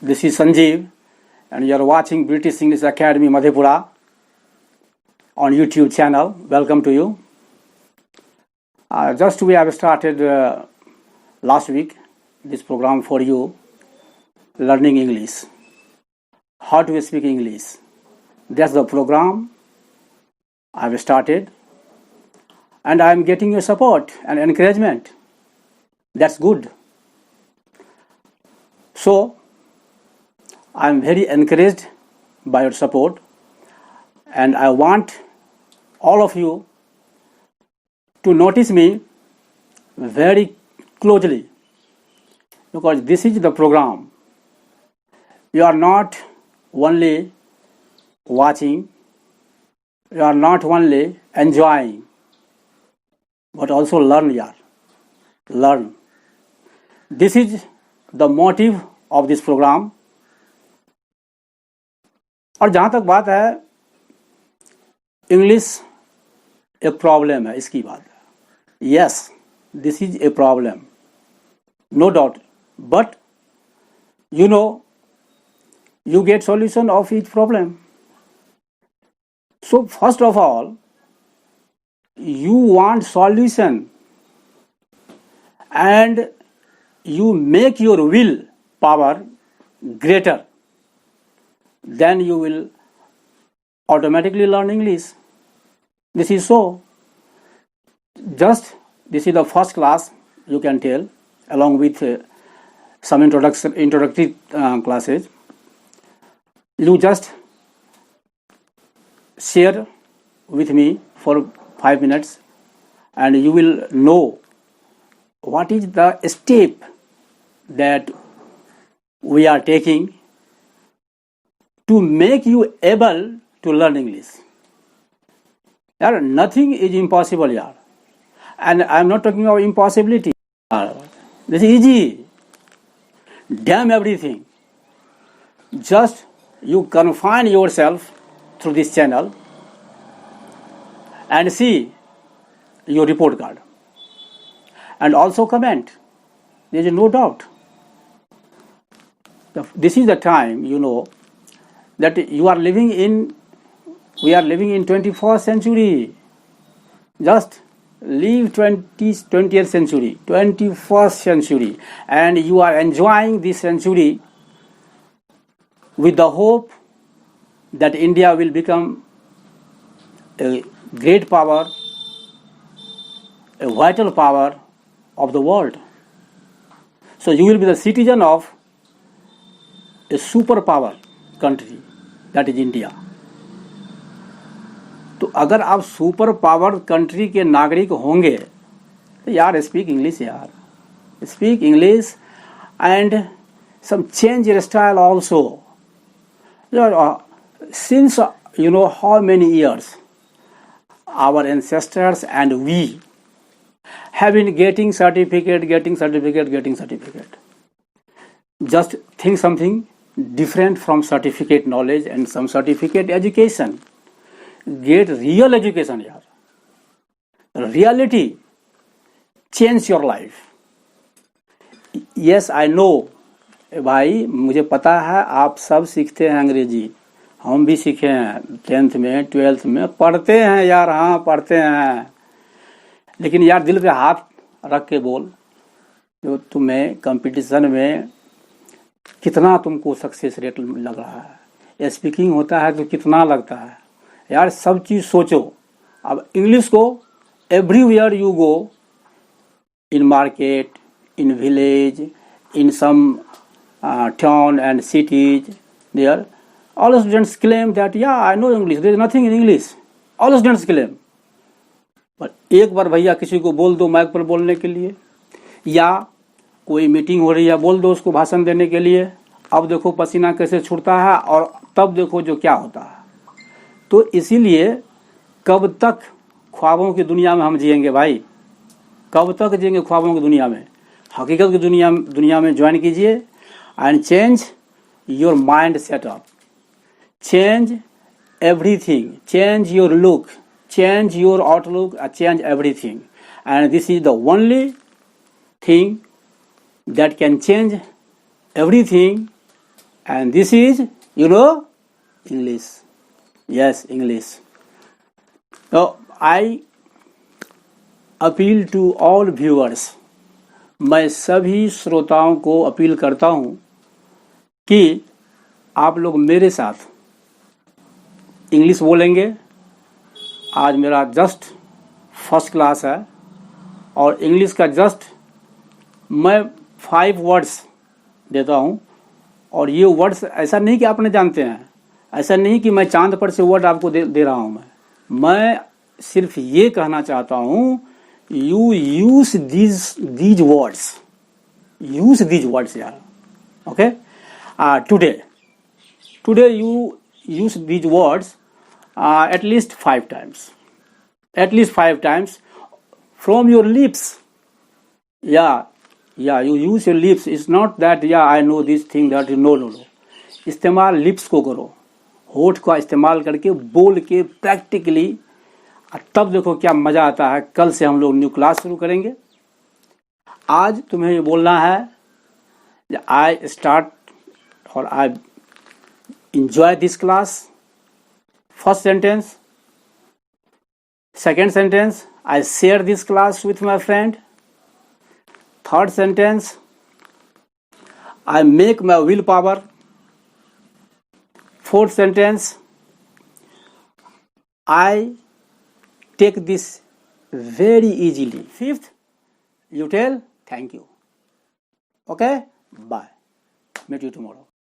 This is Sanjeev, and you are watching British English Academy Madhepura on YouTube channel. Welcome to you. Just we have started last week this program for you, learning English. How to speak English. That's the program I have started, and I am getting your support and encouragement. That's good. So, I am very encouraged by your support, and I want all of you to notice me very closely, because this is the program. You are not only watching, you are not only enjoying, but also learn. Learn. This is the motive of this program. और जहाँ तक बात है English एक problem है, इसकी बात है. Yes, this is a problem, no doubt, but you know you get solution of each problem. So first of all, you want solution and you make your will power greater, then you will automatically learn English. This is so. Just this is the first class, you can tell, along with some introductory classes. You just share with me for 5 minutes and you will know what is the step that we are taking to make you able to learn English. Nothing is impossible here. And I am not talking about impossibility. This is easy. Damn everything. Just you confine yourself through this channel and see your report card and also comment. There is no doubt. This is the time, you know, that we are living in 21st century. Just leave 20th century, 21st century, and you are enjoying this century with the hope that India will become a great power, a vital power of the world. So you will be the citizen of a superpower country, that is India. तो अगर आप super power country के नागरिक होंगे तो यार speak English, speak English and some change your style also. Since you know how many years our ancestors and we have been getting certificate. Just think something different from certificate knowledge and some certificate education. Get real education. Reality change your life. Yes, I know. भाई मुझे पता है आप सब सीखते हैं अंग्रेजी, हम भी सीखे हैं 10th में 12th में, पढ़ते हैं यार, हाँ पढ़ते हैं, लेकिन यार दिल पे हाथ रख के बोल, जो तुम्हें कंपटीशन में कितना तुमको सक्सेस रेट लग रहा है, स्पीकिंग होता है तो कितना लगता है यार, सब चीज़ सोचो. अब इंग्लिश को everywhere you go, in market, in village, in some town and cities, there all the students claim that I know English, there is nothing in English. All the students claim. but एक बार भैया किसी को बोल दो mic पर बोलने के लिए, या कोई मीटिंग हो रही है बोल दो उसको भाषण देने के लिए, अब देखो पसीना कैसे छूटता है और तब देखो जो क्या होता है. तो इसीलिए कब तक ख्वाबों की दुनिया में हम जिएंगे भाई, कब तक जिएंगे ख्वाबों की दुनिया में. हकीकत की दुनिया में ज्वाइन कीजिए and change your mind setup, change everything, change your look, change your outlook, change everything. And this is the only thing that can change everything and this is, you know, English. Yes, English. So I appeal to all viewers. मैं सभी श्रोताओं को appeal करता हूं कि आप लोग मेरे साथ इंग्लिश बोलेंगे। आज मेरा जस्ट फर्स्ट क्लास है और इंग्लिश का जस्ट मैं 5 वर्ड्स देता हूं, और ये वर्ड्स ऐसा नहीं कि आपने जानते हैं, ऐसा नहीं कि मैं चांद पर से वर्ड आपको दे रहा हूं। मैं सिर्फ ये कहना चाहता हूं, यू यूज दीज वर्ड्स यार। Okay, today you use these words at least 5 times from your lips. Yeah, you use your lips. It's not that I know this thing, that no. इस्तेमाल लिप्स को करो, होठ का इस्तेमाल करके बोल के प्रैक्टिकली, तब देखो क्या मजा आता है। कल से हम लोग न्यू क्लास शुरू करेंगे। आज तुम्हें ये बोलना है, आई स्टार्ट और आई enjoy this class. First sentence. Second sentence, I share this class with my friend. Third sentence, I make my willpower. Fourth sentence, I take this very easily. Fifth, you tell thank you. Okay? Bye. Meet you tomorrow.